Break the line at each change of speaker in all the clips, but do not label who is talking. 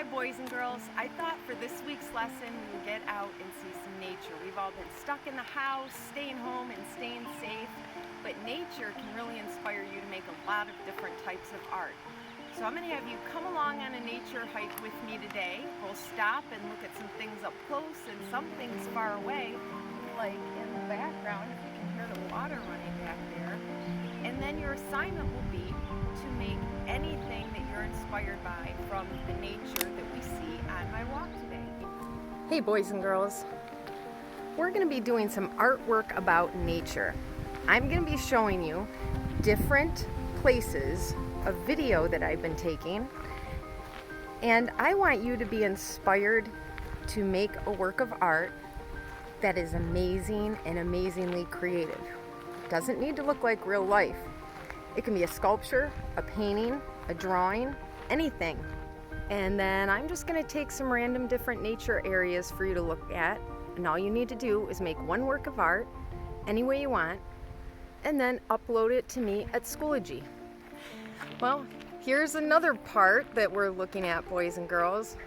Hi boys and girls, I thought for this week's lesson we would get out and see some nature. We've all been stuck in the house, staying home and staying safe, but nature can really inspire you to make a lot of different types of art. So I'm going to have you come along on a nature hike with me today. We'll stop and look at some things up close and some things far away, like in the background, if you can hear the water running back there. And then your assignment will be to make anything that you're inspired by from the nature that we see on my walk today. Hey boys and girls, we're going to be doing some artwork about nature. I'm going to be showing you different places, a video that I've been taking, and I want you to be inspired to make a work of art that is amazing and amazingly creative. It doesn't need to look like real life. It can be a sculpture, a painting, a drawing, anything. And then I'm just going to take some random different nature areas for you to look at, and all you need to do is make one work of art any way you want and then upload it to me at Schoology. Well, here's another part that we're looking at, boys and girls.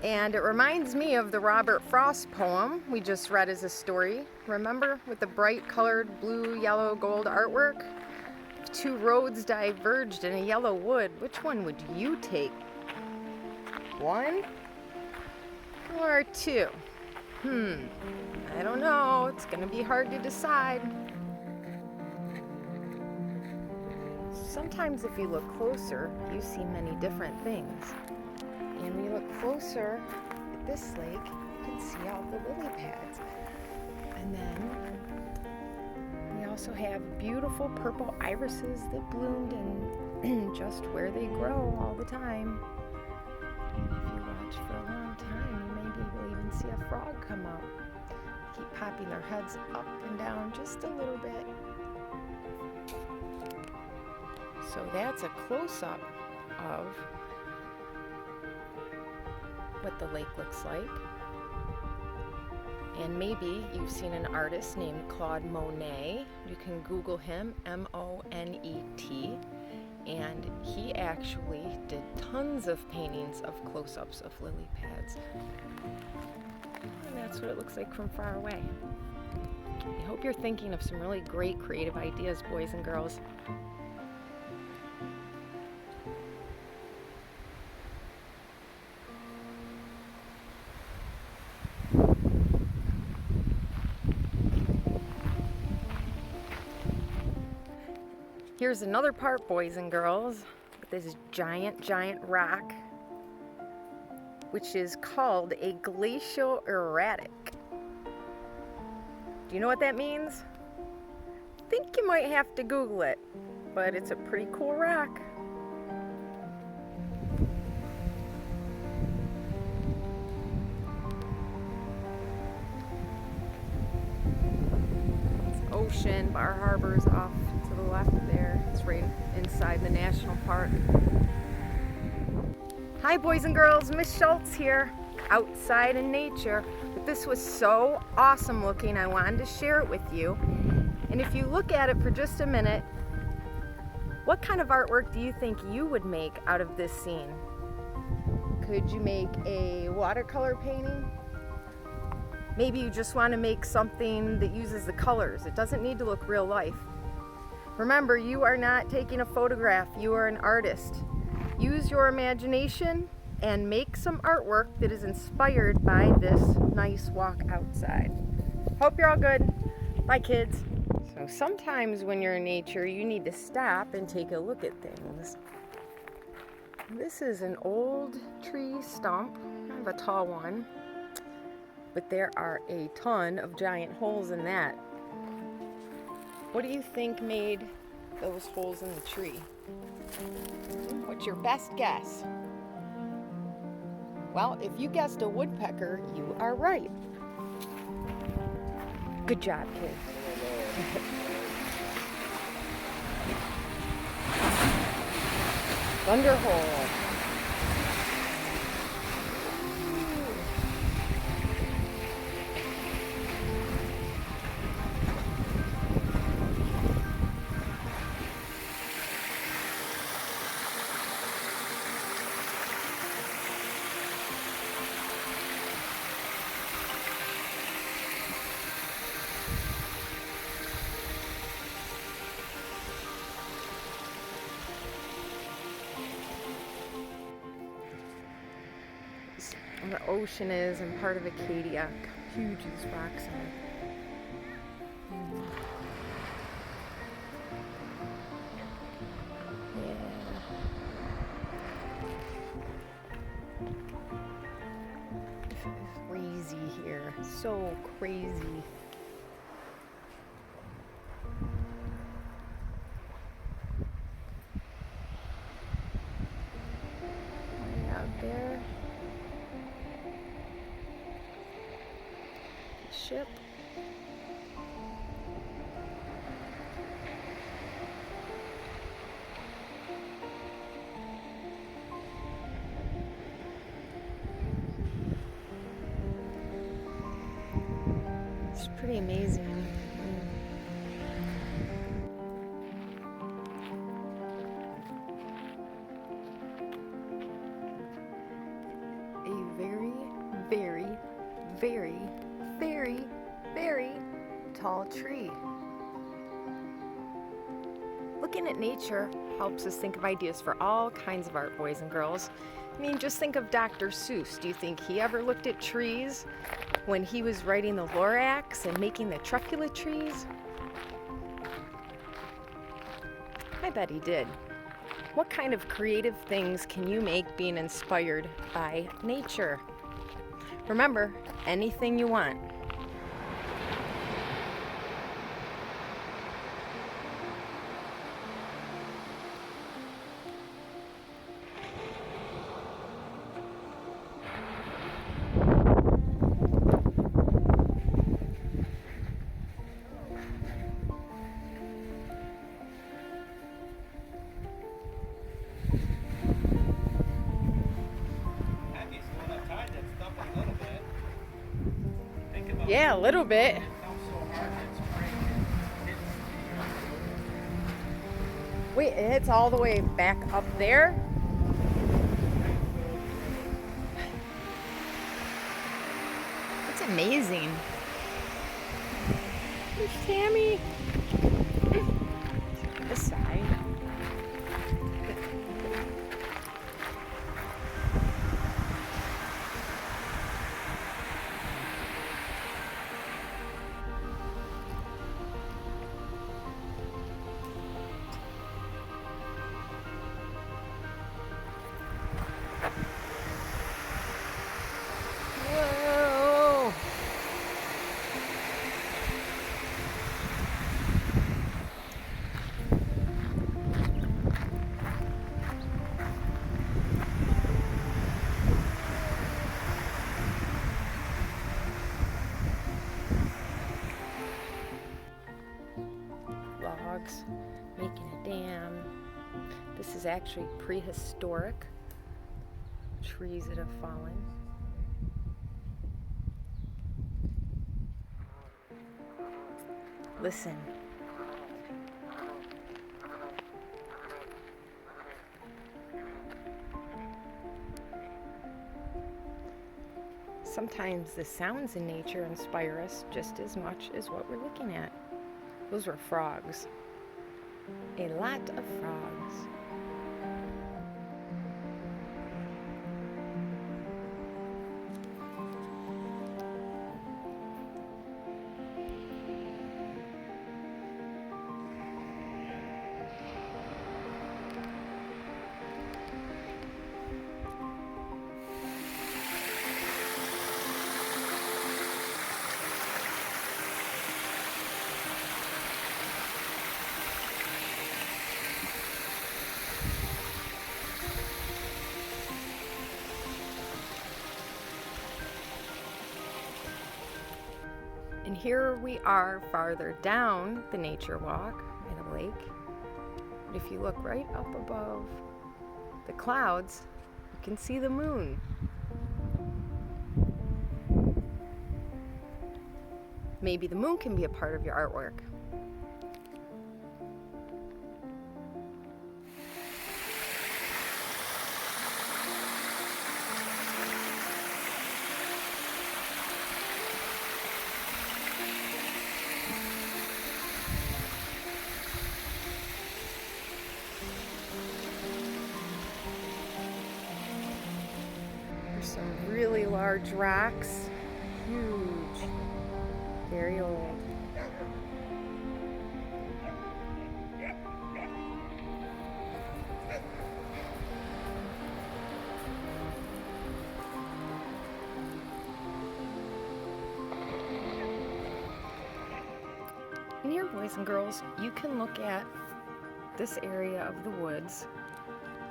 And it reminds me of the Robert Frost poem we just read as a story. Remember, with the bright colored blue, yellow, gold artwork? If two roads diverged in a yellow wood, which one would you take? One or two? I don't know. It's gonna be hard to decide. Sometimes if you look closer, you see many different things. And when you look closer at this lake, you can see all the lily pads. And then we also have beautiful purple irises that bloomed and just where they grow all the time. And if you watch for a long time, you maybe will even see a frog come out. Keep popping their heads up and down just a little bit. So that's a close-up of what the lake looks like. And maybe you've seen an artist named Claude Monet. You can Google him, M-O-N-E-T. And he actually did tons of paintings of close-ups of lily pads. And that's what it looks like from far away. I hope you're thinking of some really great creative ideas, boys and girls. Here's another part, boys and girls, with this giant rock, which is called a glacial erratic. Do you know what that means? I think you might have to Google it, but it's a pretty cool rock. It's ocean, Bar Harbor's off to the left there. It's right inside the national park. Hi boys and girls, Miss Schultz here, outside in nature. But this was so awesome looking, I wanted to share it with you. And if you look at it for just a minute, what kind of artwork do you think you would make out of this scene? Could you make a watercolor painting? Maybe you just want to make something that uses the colors. It doesn't need to look real life. Remember, you are not taking a photograph, you are an artist. Use your imagination and make some artwork that is inspired by this nice walk outside. Hope you're all good. Bye kids. So sometimes when you're in nature, you need to stop and take a look at things. This is an old tree stump, kind of a tall one, but there are a ton of giant holes in that. What do you think made those holes in the tree? What's your best guess? Well, if you guessed a woodpecker, you are right. Good job, kids. Thunderhole. where the ocean is and part of Acadia. How huge these rocks are. Crazy here. So crazy. Way out there. Ship. It's pretty amazing. A very, very, very, very, very tall tree. Looking at nature helps us think of ideas for all kinds of art, boys and girls. I mean, just think of Dr. Seuss. Do you think he ever looked at trees when he was writing the Lorax and making the truculent trees? I bet he did. What kind of creative things can you make being inspired by nature? Remember, anything you want. Yeah, a little bit. Wait, it hits all the way back up there? That's amazing. There's Tammy. This side. Whoa. Logs, making a dam. This is actually prehistoric trees that have fallen. Listen. Sometimes the sounds in nature inspire us just as much as what we're looking at. Those were frogs. A lot of frogs. And here we are farther down the nature walk at a lake. But if you look right up above the clouds, you can see the moon. Maybe the moon can be a part of your artwork. There's some really large rocks. Huge. Very old. And here, boys and girls, you can look at this area of the woods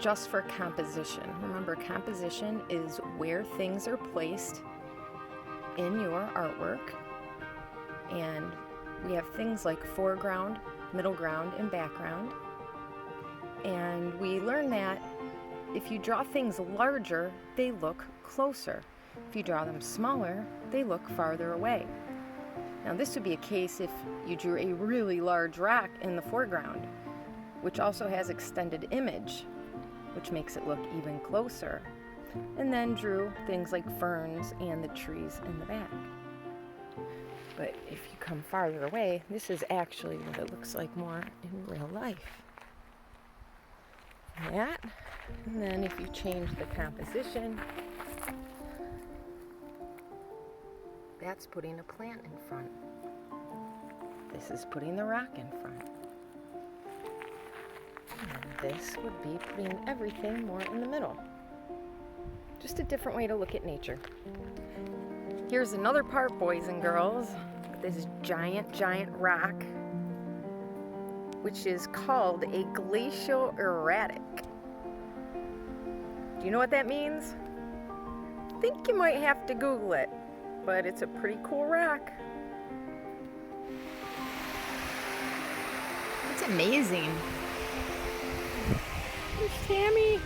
just for composition. Remember, composition is where things are placed in your artwork. And we have things like foreground, middle ground, and background. And we learn that if you draw things larger, they look closer. If you draw them smaller, they look farther away. Now this would be a case if you drew a really large rock in the foreground, which also has extended image, which makes it look even closer, and then drew things like ferns and the trees in the back. But if you come farther away, this is actually what it looks like more in real life. That, and then if you change the composition, that's putting a plant in front. This is putting the rock in front. And this would be putting everything more in the middle. Just a different way to look at nature. Here's another part, boys and girls. This giant rock, which is called a glacial erratic. Do you know what that means? I think you might have to Google it, but it's a pretty cool rock. It's amazing. There's Tammy.